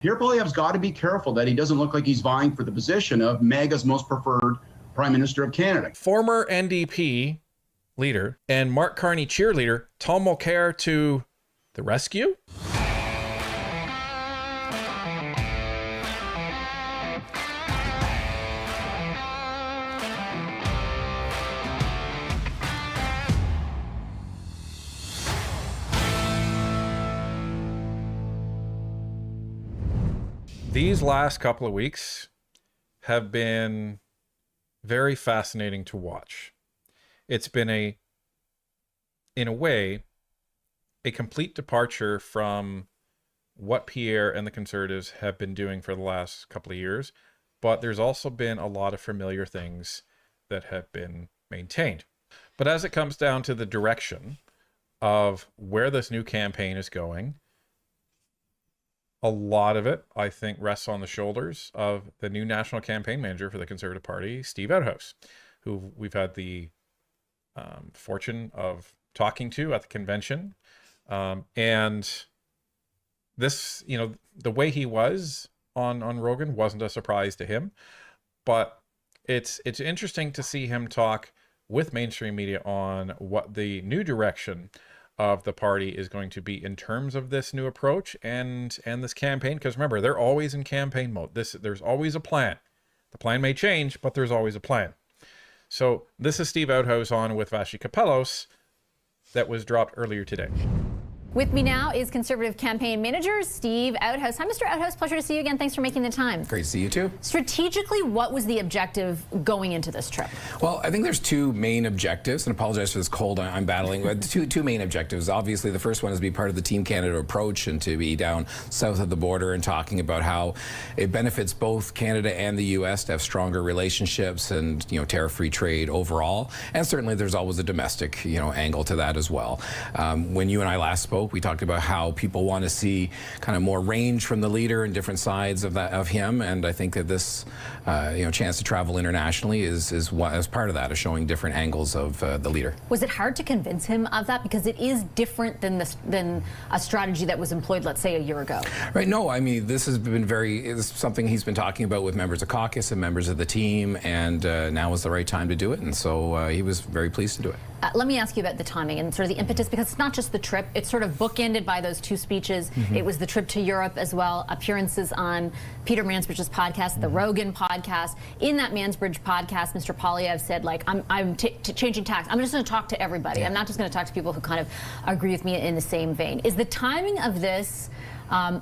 Pierre Poilievre's got to be careful that he doesn't look like he's vying for the position of MAGA's most preferred Prime Minister of Canada. Former NDP leader and Mark Carney cheerleader Tom Mulcair to the rescue? These last couple of weeks have been very fascinating to watch. It's been in a way, a complete departure from what Pierre and the Conservatives have been doing for the last couple of years, but there's also been a lot of familiar things that have been maintained. But as it comes down to the direction of where this new campaign is going, a lot of it, I think, rests on the shoulders of the new national campaign manager for the Conservative Party, Steve Outhouse, who we've had the fortune of talking to at the convention. And this, you know, the way he was on Rogan wasn't a surprise to him, but it's interesting to see him talk with mainstream media on what the new direction of the party is going to be in terms of this new approach and this campaign. Because remember, they're always in campaign mode. There's always a plan. The plan may change, but there's always a plan. So this is Steve Outhouse on with Vashi Kapelos that was dropped earlier today. With me now is Conservative Campaign Manager Steve Outhouse. Hi, Mr. Outhouse. Pleasure to see you again. Thanks for making the time. Great to see you too. Strategically, what was the objective going into this trip? Well, I think there's two main objectives, and I apologize for this cold I'm battling, but two main objectives. Obviously, the first one is to be part of the Team Canada approach and to be down south of the border and talking about how it benefits both Canada and the U.S. to have stronger relationships and, you know, tariff-free trade overall. And certainly there's always a domestic, you know, angle to that as well. When you and I last spoke, we talked about how people want to see kind of more range from the leader and different sides of him, and I think that this you know, chance to travel internationally is part of that, is showing different angles of the leader. Was it hard to convince him of that, because it is different than a strategy that was employed, let's say, a year ago? Right. No, I mean, this has been something he's been talking about with members of caucus and members of the team, and now is the right time to do it, and so he was very pleased to do it. Let me ask you about the timing and sort of the impetus, because it's not just the trip. It's sort of bookended by those two speeches. Mm-hmm. It was the trip to Europe as well, appearances on Peter Mansbridge's podcast, the Rogan podcast. In that Mansbridge podcast, Mr. Poilievre said, like, I'm changing tacks. I'm just going to talk to everybody. Yeah. I'm not just going to talk to people who kind of agree with me in the same vein. Is the timing of this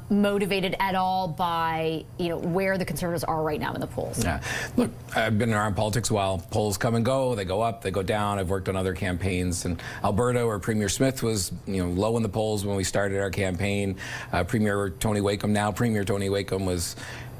motivated at all by, you know, where the Conservatives are right now in the polls? Yeah. Look, I've been around politics a while. Polls come and go. They go up, they go down. I've worked on other campaigns in Alberta, where Premier Smith was, you know, low in the polls when we started our campaign. Premier Tony Wakeham was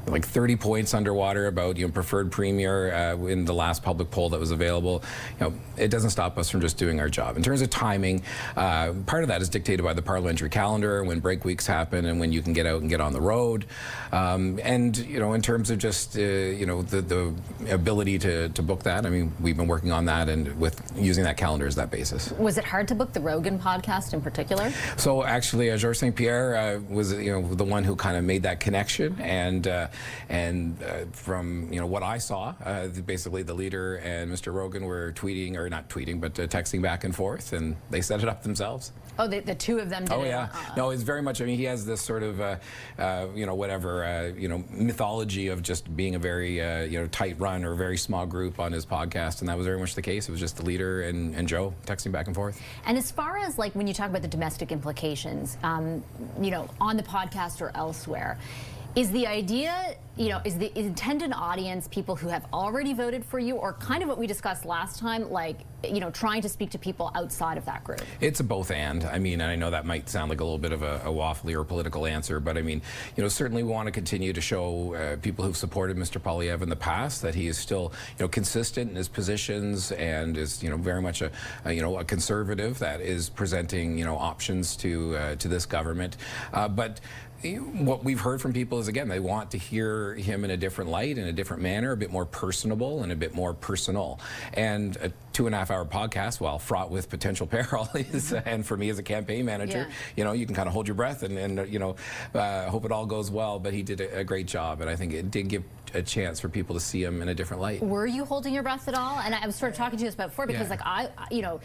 like 30 points underwater about, you know, preferred premier in the last public poll that was available. You know, it doesn't stop us from just doing our job. In terms of timing, part of that is dictated by the parliamentary calendar, when break weeks happen and when you can get out and get on the road. And, you know, in terms of just, you know, the ability to book that, I mean, we've been working on that and with using that calendar as that basis. Was it hard to book the Rogan podcast in particular? So actually, Georges St. Pierre was, you know, the one who kind of made that connection, and from, you know, what I saw, basically the leader and Mr. Rogan were tweeting, or not tweeting, but texting back and forth, and they set it up themselves. Oh, the two of them did it? Oh, yeah. No, it's very much, I mean, he has this sort of, you know, whatever, you know, mythology of just being a very, you know, tight run or a very small group on his podcast, and that was very much the case. It was just the leader and Joe texting back and forth. And as far as, like, when you talk about the domestic implications, you know, on the podcast or elsewhere, is the idea, you know, is the intended audience people who have already voted for you, or kind of what we discussed last time, like, you know, trying to speak to people outside of that group? It's a both and. I mean, and I know that might sound like a little bit of a waffly or political answer, but I mean, you know, certainly we want to continue to show people who've supported Mr. Poilievre in the past that he is still, you know, consistent in his positions and is, you know, very much a you know, a conservative that is presenting, you know, options to this government. But what we've heard from people is, again, they want to hear him in a different light, in a different manner, a bit more personable and a bit more personal. And a 2.5-hour podcast, while fraught with potential peril, is, and for me as a campaign manager, you know, you can kind of hold your breath and you know, hope it all goes well. But he did a great job, and I think it did give a chance for people to see him in a different light. Were you holding your breath at all? And I was sort of talking to you about before, because like you know,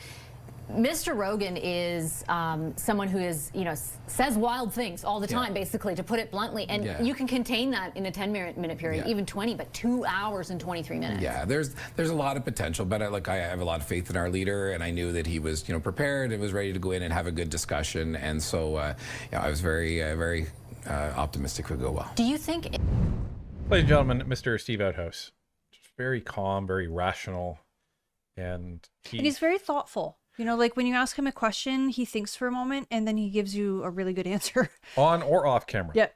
Mr. Rogan is someone who is, you know, says wild things all the time, basically, to put it bluntly. And you can contain that in a 10-minute period, even 20, but 2 hours and 23 minutes. Yeah, there's a lot of potential, but I have a lot of faith in our leader, and I knew that he was, you know, prepared and was ready to go in and have a good discussion. And so, yeah, I was very, very optimistic it would go well. Do you think... Ladies and gentlemen, Mr. Steve Outhouse, just very calm, very rational, and he's very thoughtful. You know, like when you ask him a question, he thinks for a moment and then he gives you a really good answer. On or off camera. Yep.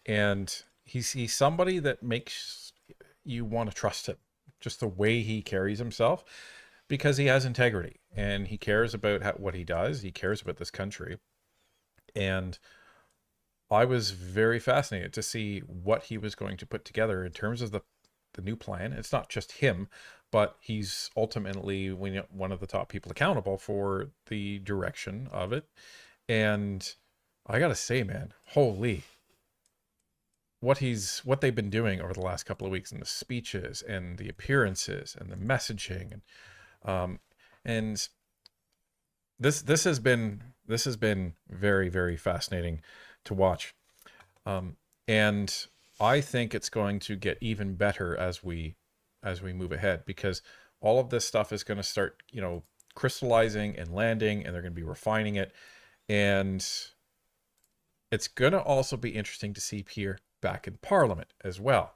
And he's somebody that makes you want to trust him, just the way he carries himself, because he has integrity and he cares about what he does. He cares about this country. And I was very fascinated to see what he was going to put together in terms of the new plan. It's not just him, but he's ultimately one of the top people accountable for the direction of it. And I gotta say, man, holy, what they've been doing over the last couple of weeks, and the speeches and the appearances and the messaging, and this has been very, very fascinating to watch. And I think it's going to get even better as we move ahead, because all of this stuff is going to start, you know, crystallizing and landing, and they're going to be refining it. And it's going to also be interesting to see Pierre back in Parliament as well.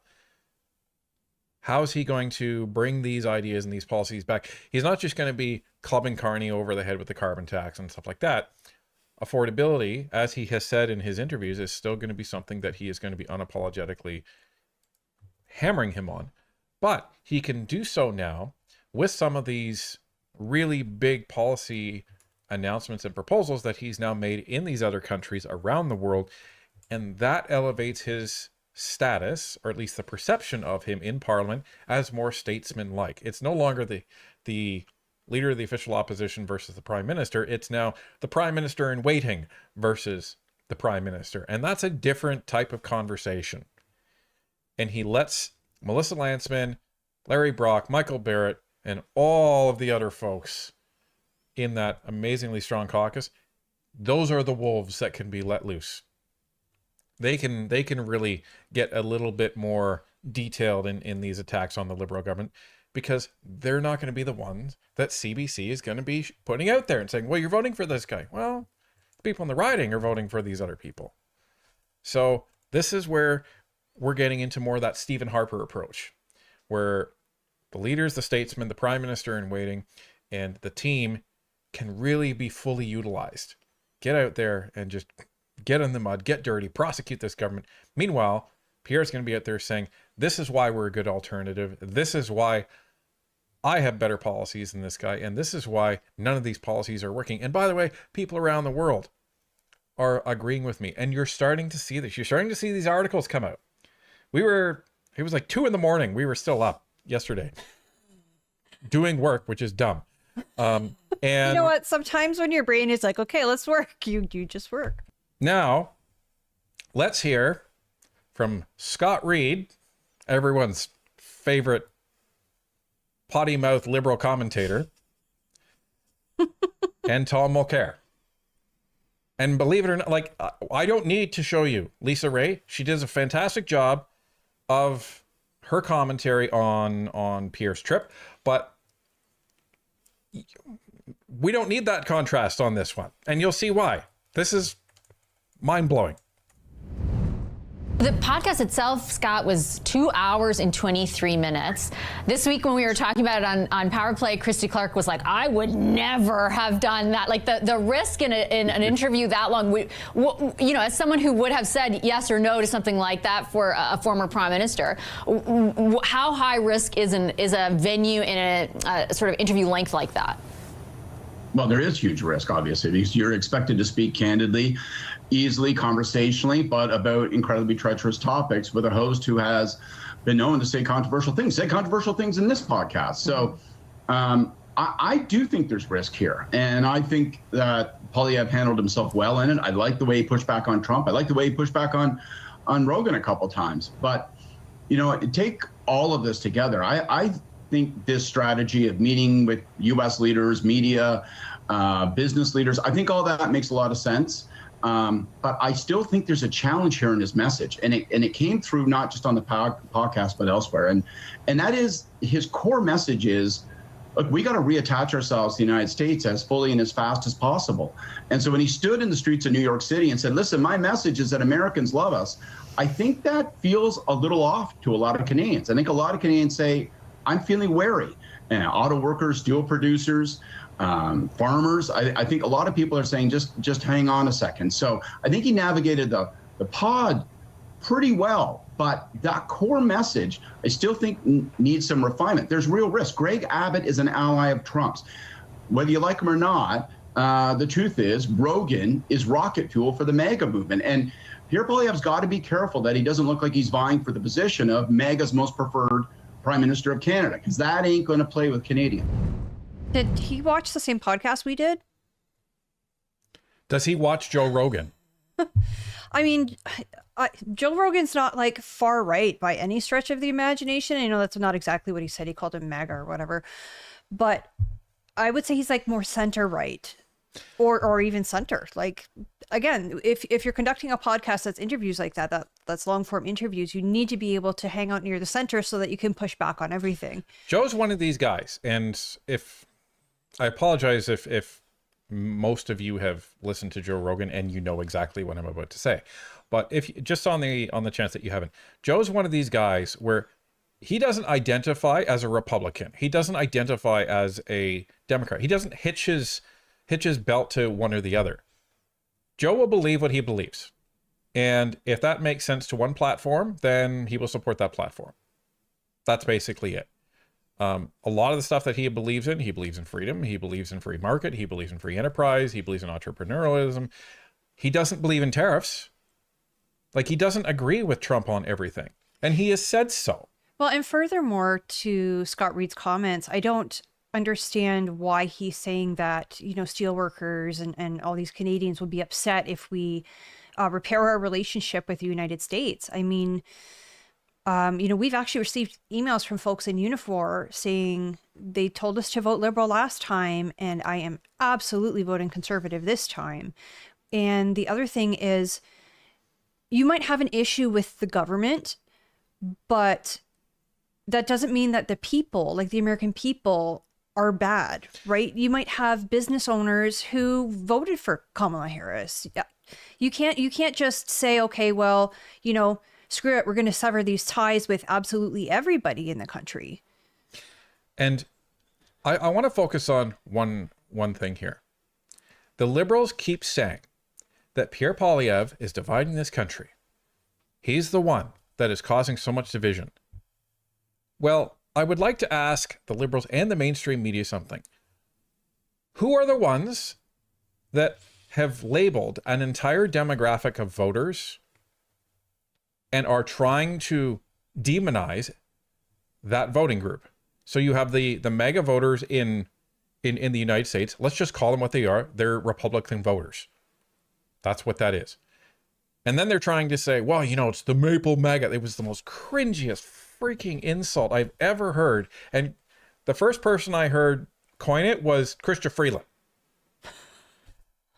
How is he going to bring these ideas and these policies back? He's not just going to be clubbing Carney over the head with the carbon tax and stuff like that. Affordability, as he has said in his interviews, is still going to be something that he is going to be unapologetically hammering him on. But he can do so now with some of these really big policy announcements and proposals that he's now made in these other countries around the world. And that elevates his status, or at least the perception of him in Parliament, as more statesmanlike. It's no longer the leader of the official opposition versus the prime minister. It's now the prime minister in waiting versus the prime minister. And that's a different type of conversation. And he lets Melissa Lantsman, Larry Brock, Michael Barrett, and all of the other folks in that amazingly strong caucus, those are the wolves that can be let loose. They can really get a little bit more detailed in these attacks on the Liberal government, because they're not going to be the ones that CBC is going to be putting out there and saying, well, you're voting for this guy. Well, the people in the riding are voting for these other people. So this is where we're getting into more of that Stephen Harper approach, where the leaders, the statesmen, the prime minister in waiting, and the team can really be fully utilized. Get out there and just get in the mud, get dirty, prosecute this government. Meanwhile, Pierre's going to be out there saying, this is why we're a good alternative. This is why I have better policies than this guy. And this is why none of these policies are working. And by the way, people around the world are agreeing with me. And you're starting to see this. You're starting to see these articles come out. It was like 2 a.m. We were still up yesterday doing work, which is dumb. And you know what? Sometimes when your brain is like, okay, let's work, you just work. Now, let's hear from Scott Reed, everyone's favorite potty mouth liberal commentator, and Tom Mulcair. And believe it or not, like, I don't need to show you Lisa Ray. She does a fantastic job of her commentary on Pierre's trip, but we don't need that contrast on this one. And you'll see why. This is mind-blowing. The podcast itself, Scott, was 2 hours and 23 minutes. This week when we were talking about it on Power Play, Christy Clark was like, I would never have done that. Like the risk in an interview that long, you know, as someone who would have said yes or no to something like that for a former prime minister, how high risk is a venue in a sort of interview length like that? Well, there is huge risk, obviously, because you're expected to speak candidly. easily, conversationally, but about incredibly treacherous topics with a host who has been known to say controversial things in this podcast. So I do think there's risk here. And I think that Poilievre handled himself well in it. I like the way he pushed back on Trump. I like the way he pushed back on Rogan a couple times. But, you know, take all of this together. I think this strategy of meeting with U.S. leaders, media, business leaders, I think all that makes a lot of sense. But I still think there's a challenge here in his message. And it came through not just on the podcast, but elsewhere. And that is, his core message is, look, we got to reattach ourselves to the United States as fully and as fast as possible. And so when he stood in the streets of New York City and said, listen, my message is that Americans love us, I think that feels a little off to a lot of Canadians. I think a lot of Canadians say, I'm feeling wary. Auto workers, steel producers, farmers. I think a lot of people are saying, just hang on a second. So I think he navigated the pod pretty well. But that core message, I still think needs some refinement. There's real risk. Greg Abbott is an ally of Trump's. Whether you like him or not, the truth is Rogan is rocket fuel for the MAGA movement. And Pierre Poilievre's got to be careful that he doesn't look like he's vying for the position of MAGA's most preferred Prime Minister of Canada, because that ain't going to play with Canadians. Did he watch the same podcast we did? Does he watch Joe Rogan? I mean, Joe Rogan's not like far right by any stretch of the imagination. I know that's not exactly what he said. He called him MAGA or whatever. But I would say he's like more center right or even center. Like, again, if you're conducting a podcast that's interviews like that's long form interviews, you need to be able to hang out near the center so that you can push back on everything. Joe's one of these guys. And I apologize if most of you have listened to Joe Rogan and you know exactly what I'm about to say. But if just on the chance that you haven't, Joe's one of these guys where he doesn't identify as a Republican. He doesn't identify as a Democrat. He doesn't hitch his belt to one or the other. Joe will believe what he believes. And if that makes sense to one platform, then he will support that platform. That's basically it. A lot of the stuff that he believes in freedom. He believes in free market. He believes in free enterprise. He believes in entrepreneurialism. He doesn't believe in tariffs. Like, he doesn't agree with Trump on everything. And he has said so. Well, and furthermore, to Scott Reed's comments, I don't understand why he's saying that, you know, steelworkers and all these Canadians would be upset if we repair our relationship with the United States. I mean, you know, we've actually received emails from folks in Unifor saying they told us to vote Liberal last time, and I am absolutely voting Conservative this time. And the other thing is, you might have an issue with the government, but that doesn't mean that the people, like the American people, are bad, right? You might have business owners who voted for Kamala Harris. You can't just say, okay, well, you know, screw it, we're going to sever these ties with absolutely everybody in the country. And I want to focus on one thing here. The Liberals keep saying that Pierre Poilievre is dividing this country. He's the one that is causing so much division. Well, I would like to ask the Liberals and the mainstream media something. Who are the ones that have labeled an entire demographic of voters and are trying to demonize that voting group? So you have the MAGA voters in the United States. Let's just call them what they are. They're Republican voters. That's what that is. And then they're trying to say, well, you know, it's the Maple MAGA. It was the most cringiest freaking insult I've ever heard. And the first person I heard coin it was Chrystia Freeland.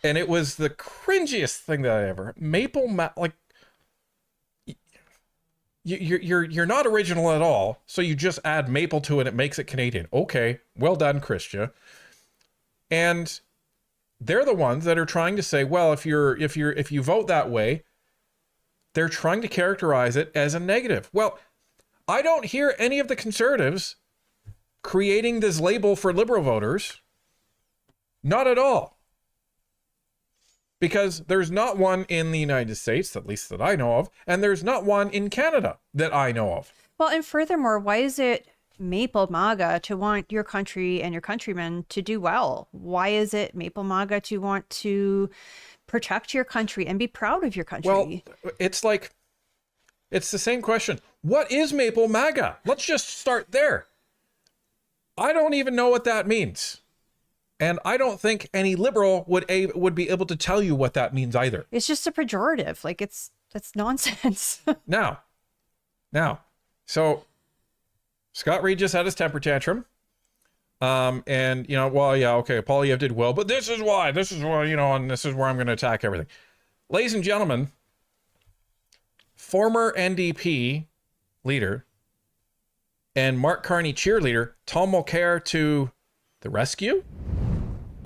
And it was the cringiest thing that I ever, like, you're not original at all. So you just add maple to it. It makes it Canadian. Okay. Well done, Chrystia. And they're the ones that are trying to say, well, if you vote that way, they're trying to characterize it as a negative. Well, I don't hear any of the conservatives creating this label for Liberal voters. Not at all. Because there's not one in the United States, at least that I know of, and there's not one in Canada that I know of. Well, and furthermore, why is it Maple MAGA to want your country and your countrymen to do well? Why is it Maple MAGA to want to protect your country and be proud of your country. Well, it's like, it's the same question. What is Maple MAGA? Let's just start there. I don't even know what that means. And I don't think any liberal would be able to tell you what that means either. It's just a pejorative. Like, that's nonsense. Now, so Scott Reed just had his temper tantrum. And, well, yeah, okay, Poilievre did well, but this is why, and this is where I'm going to attack everything. Ladies and gentlemen, former NDP leader and Mark Carney cheerleader, Tom Mulcair to the rescue?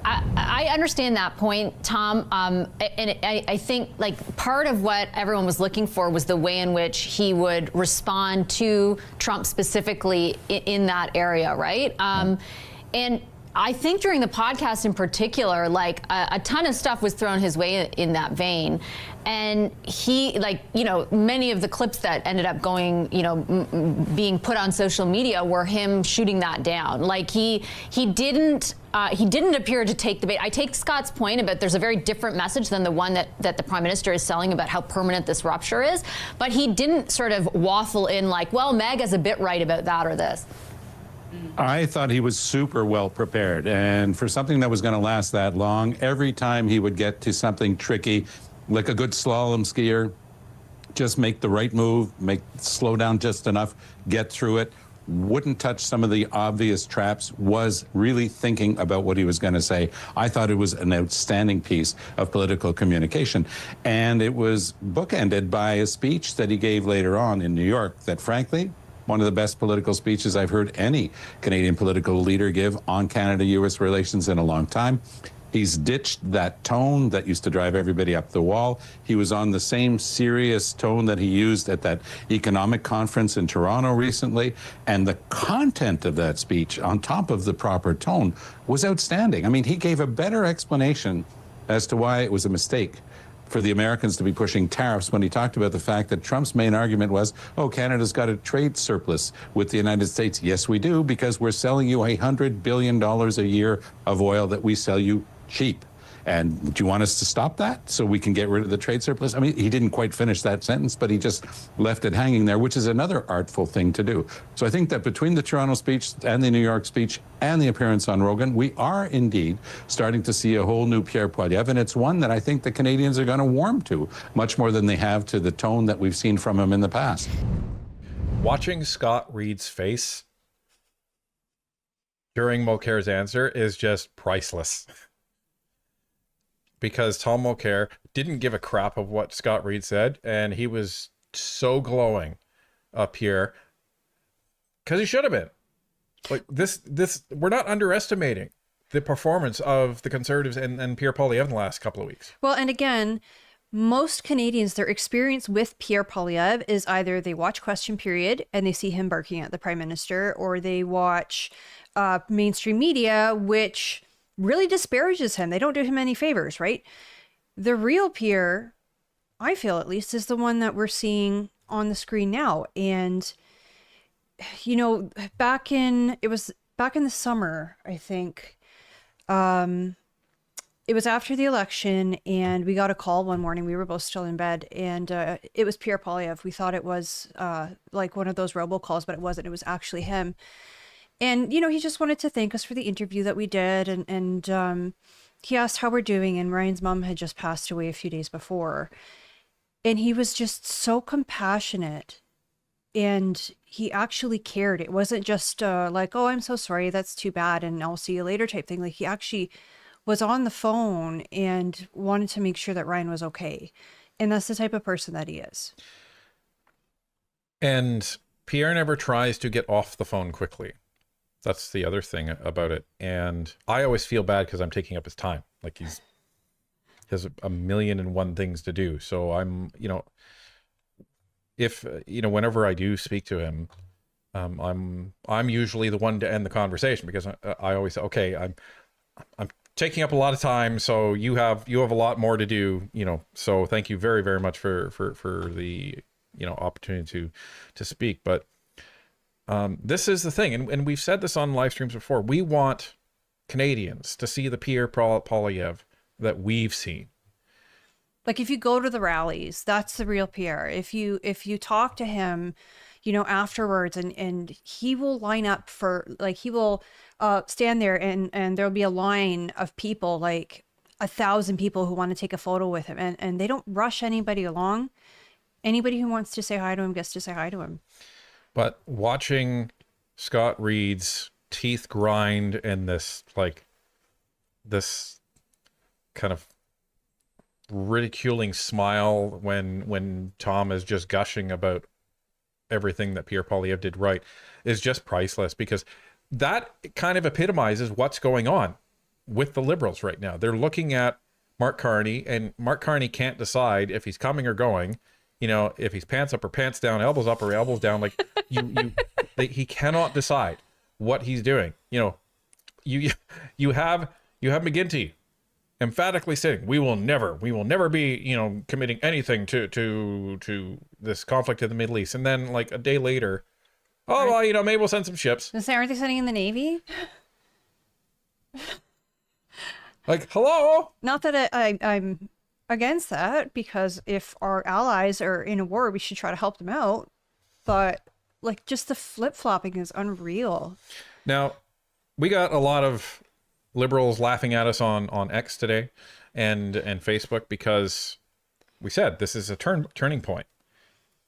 I understand that point, Tom. And I think like part of what everyone was looking for was the way in which he would respond to Trump specifically in that area, right? And I think during the podcast in particular, like a ton of stuff was thrown his way in that vein. And he, many of the clips that ended up going, being put on social media were him shooting that down. Like he didn't appear to take the bait. I take Scott's point about there's a very different message than the one that the Prime Minister is selling about how permanent this rupture is. But he didn't sort of waffle in like, well, MAGA's a bit right about that or this. I thought he was super well prepared. And for something that was going to last that long, every time he would get to something tricky, like a good slalom skier, just make the right move, slow down just enough, get through it, wouldn't touch some of the obvious traps, was really thinking about what he was going to say. I thought it was an outstanding piece of political communication. And it was bookended by a speech that he gave later on in New York that, frankly, one of the best political speeches I've heard any Canadian political leader give on Canada-U.S. relations in a long time. He's ditched that tone that used to drive everybody up the wall. He was on the same serious tone that he used at that economic conference in Toronto recently. And the content of that speech, on top of the proper tone, was outstanding. I mean, he gave a better explanation as to why it was a mistake for the Americans to be pushing tariffs when he talked about the fact that Trump's main argument was, oh, Canada's got a trade surplus with the United States. Yes, we do, because we're selling you $100 billion a year of oil that we sell you cheap. And do you want us to stop that so we can get rid of the trade surplus? I mean, he didn't quite finish that sentence, but he just left it hanging there, which is another artful thing to do. So I think that between the Toronto speech and the New York speech and the appearance on Rogan, we are indeed starting to see a whole new Pierre Poilievre, and it's one that I think the Canadians are going to warm to much more than they have to the tone that we've seen from him in the past. Watching Scott Reed's face during Mulcair's answer is just priceless. Because Tom Mulcair didn't give a crap of what Scott Reed said, and he was so glowing up here because he should have been. Like this, we're not underestimating the performance of the Conservatives and Pierre Poilievre in the last couple of weeks. Well, and again, most Canadians, their experience with Pierre Poilievre is either they watch Question Period and they see him barking at the Prime Minister, or they watch mainstream media, which really disparages him. They don't do him any favors, right? The real Pierre, I feel at least, is the one that we're seeing on the screen now. And, back in the summer, I think, it was after the election, and we got a call one morning. We were both still in bed, and it was Pierre Poilievre. We thought it was like one of those robocalls, but it wasn't. It was actually him. And, he just wanted to thank us for the interview that we did. And he asked how we're doing. And Ryan's mom had just passed away a few days before. And he was just so compassionate. And he actually cared. It wasn't just like, oh, I'm so sorry, that's too bad, and I'll see you later type thing. Like, he actually was on the phone and wanted to make sure that Ryan was okay. And that's the type of person that he is. And Pierre never tries to get off the phone quickly. That's the other thing about it. And I always feel bad because I'm taking up his time. Like he has a million and one things to do. So I'm, whenever I do speak to him, I'm usually the one to end the conversation, because I always say, okay, I'm taking up a lot of time, so you have a lot more to do, so thank you very, very much for the, opportunity to speak. But this is the thing, and we've said this on live streams before. We want Canadians to see the Pierre Poilievre that we've seen. Like if you go to the rallies, that's the real Pierre. If you talk to him, you know, afterwards, and he will line up for, like, he will stand there and there'll be a line of people, like 1,000 people who want to take a photo with him, and they don't rush anybody along. Anybody who wants to say hi to him gets to say hi to him. But watching Scott Reed's teeth grind and this kind of ridiculing smile when Tom is just gushing about everything that Pierre Poilievre did right is just priceless, because that kind of epitomizes what's going on with the Liberals right now. They're looking at Mark Carney, and Mark Carney can't decide if he's coming or going, you know, if he's pants up or pants down, elbows up or elbows down. Like he cannot decide what he's doing. You know, you have McGuinty emphatically saying, we will never be, you know, committing anything to this conflict in the Middle East. And then like a day later, oh, well, you know, maybe we'll send some ships. Aren't they sending in the Navy? Like, hello? Not that I'm against that, because if our allies are in a war, we should try to help them out. But like, just the flip-flopping is unreal. Now, we got a lot of Liberals laughing at us on X today and Facebook, because we said this is a turning point,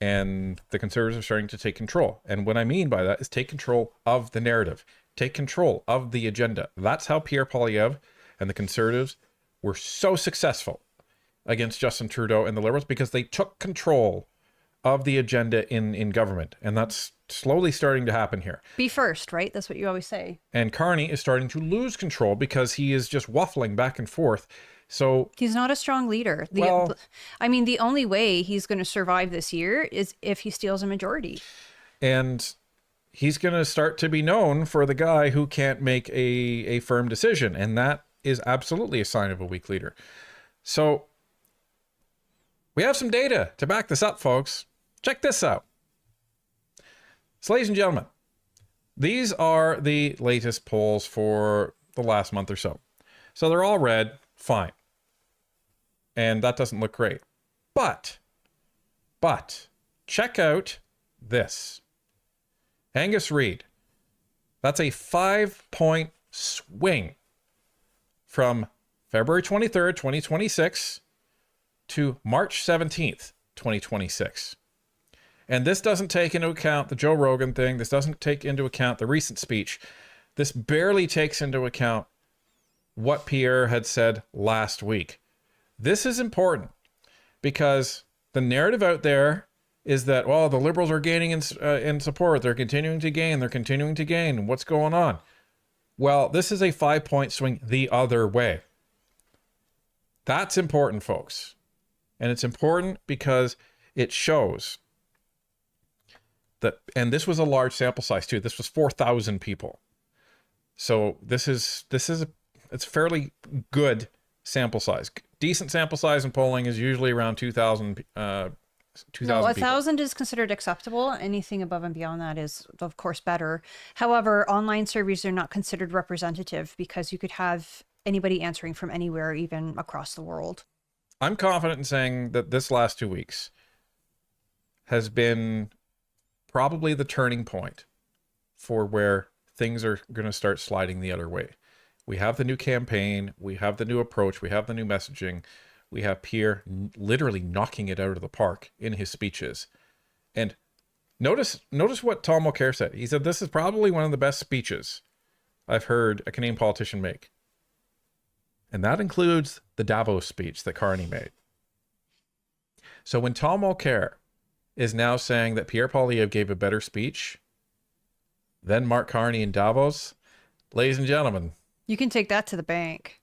and the Conservatives are starting to take control. And what I mean by that is take control of the narrative, take control of the agenda. That's how Pierre Poilievre and the Conservatives were so successful against Justin Trudeau and the Liberals, because they took control of the agenda in government. And that's slowly starting to happen here. Be first, right? That's what you always say. And Carney is starting to lose control because he is just waffling back and forth. So he's not a strong leader. I mean, the only way he's going to survive this year is if he steals a majority. And he's going to start to be known for the guy who can't make a firm decision. And that is absolutely a sign of a weak leader. So we have some data to back this up, folks. Check this out. So, ladies and gentlemen, these are the latest polls for the last month or so. So they're all red, fine. And that doesn't look great. But, check out this. Angus Reid, that's a 5-point swing from February 23rd, 2026 to March 17th, 2026. And this doesn't take into account the Joe Rogan thing. This doesn't take into account the recent speech. This barely takes into account what Pierre had said last week. This is important because the narrative out there is that, well, the Liberals are gaining in support. They're continuing to gain. They're continuing to gain. What's going on? Well, this is a 5-point swing the other way. That's important, folks. And it's important because it shows that, and this was a large sample size too. This was 4,000 people. So it's a fairly good sample size. Decent sample size in polling is usually around 2,000 No, 1,000 is considered acceptable. Anything above and beyond that is, of course, better. However, online surveys are not considered representative because you could have anybody answering from anywhere, even across the world. I'm confident in saying that this last 2 weeks has been probably the turning point for where things are going to start sliding the other way. We have the new campaign. We have the new approach. We have the new messaging. We have Pierre literally knocking it out of the park in his speeches. And notice what Tom Mulcair said. He said, this is probably one of the best speeches I've heard a Canadian politician make. And that includes the Davos speech that Carney made. So when Tom Mulcair is now saying that Pierre Poilievre gave a better speech than Mark Carney in Davos, ladies and gentlemen, you can take that to the bank.